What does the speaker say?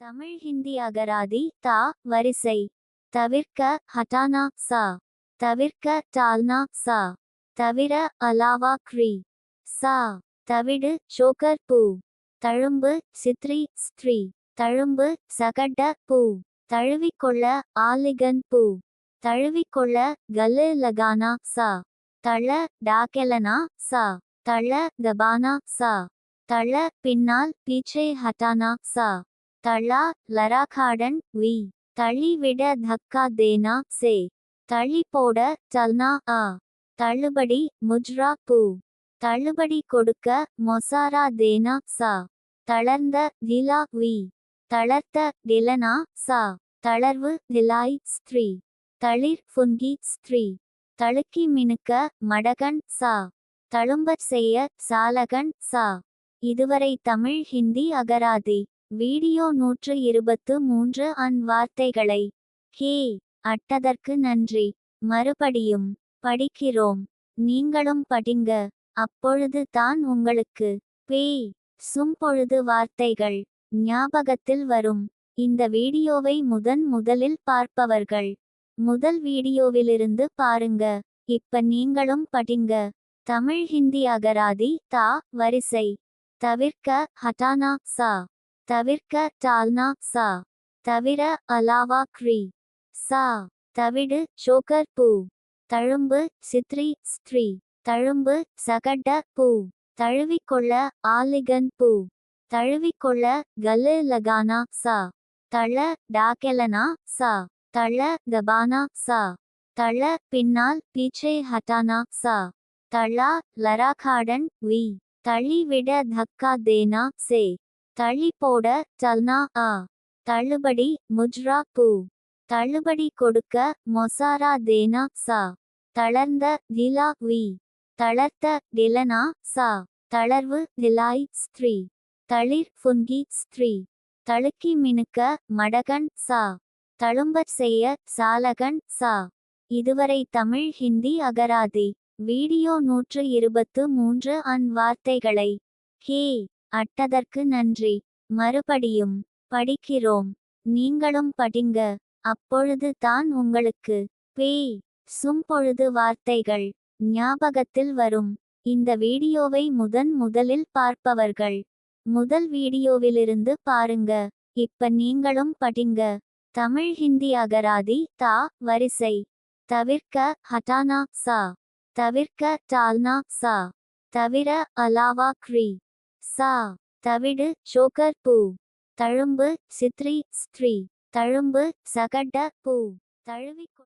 தமிழ் ஹிந்தி அகராதி தா வரிசை. தவிர்க்க ஹட்டானா சா. தவிர்க்க டால்னா சா. தவிர அலாவா க்ரி சா. தவிடு ஷோகர் பூ. தழும்பு சித்ரி ஸ்திரீ. தழும்பு சகட்ட பூ. தழுவிக்கொள்ள ஆலிகன் பூ. தழுவிக்கொள்ள கல்லே லகானா சா. தள டாகெலனா சா. தள தபானா சா. தள பின்னால் பீச்சே ஹட்டானா சா. தளா லராகாடன் வி. தள்ளி விட தக்கா தேனா சே. தள்ளி போட டல்னா ஆ. தள்ளுபடி முஜ்ரா பூ. தள்ளுபடி கொடுக்க மொசாரா தேனா சா. தளர்ந்த திலா வி. தளர்த்த டிலனா சா. தளர்வு திலாய் ஸ்திரீ. தளிர் புன்கி ஸ்திரீ. தழுக்கி மினுக்க மடகன் சா. தழும்பச் செய்ய சாலகன் சா. இதுவரை தமிழ் ஹிந்தி அகராதி வீடியோ 123 வார்த்தைகளை ஹே அட்டதற்கு நன்றி. மறுபடியும் படிக்கிறோம். நீங்களும் படிங்க. அப்பொழுது தான் உங்களுக்கு பேய் சும்பொழுது வார்த்தைகள் ஞாபகத்தில் வரும். இந்த வீடியோவை முதலில் பார்ப்பவர்கள் முதல் வீடியோவிலிருந்து பாருங்க. இப்ப நீங்களும் படிங்க. தமிழ் ஹிந்தி அகராதி தா வரிசை. தவிர்க்க ஹட்டானா சா. தவிர்க்க டால்னா சா. தவிர அலாவா க்ரி சா. தவிடு ஷோகர் பூ. தழும்பு சித்ரி ஸ்திரீ. தழும்பு சகட்ட பூ. தழுவிக்கொள்ள ஆலிகன் பூ. தழுவிக்கொள்ள கல்லே லகானா சா. தள டாகெலனா சா. தள தபானா சா. தள பின்னால் பீச்சே ஹட்டானா சா. தளா லராகாடன் வி. தள்ளி விட தக்கா தேனா சே. தள்ளி போட டல்னா ஆ. தள்ளுபடி முஜ்ரா பூ. தள்ளுபடி கொடுக்க மொசாரா தேனா சா. தளர்ந்த திலா வி. தளர்த்த டிலனா சா. தளர்வு திலாய் ஸ்திரீ. தளிர் புன்கி ஸ்திரீ. தழுக்கி மினுக்க மடகன் சா. தழும்பச் செய்ய சாலகன் சா. இதுவரை தமிழ் ஹிந்தி அகராதி வீடியோ 123 வார்த்தைகளை ஹே அட்டதற்கு நன்றி. மறுபடியும் படிக்கிறோம். நீங்களும் படிங்க. அப்பொழுது தான் உங்களுக்கு பேய் சும்பொழுது வார்த்தைகள் ஞாபகத்தில் வரும். இந்த வீடியோவை முதலில் பார்ப்பவர்கள் முதல் வீடியோவிலிருந்து பாருங்க. இப்ப நீங்களும் படிங்க. தமிழ் ஹிந்தி அகராதி தா வரிசை. தவிர்க்க ஹட்டானா சா. தவிர்க்க டால்னா சா. தவிர அலாவா க்ரி சா. தவிடு ஷோகர் பூ. தழும்பு சித்ரி ஸ்திரீ. தழும்பு சகட்ட பூ. தழுவிக்கொள்ள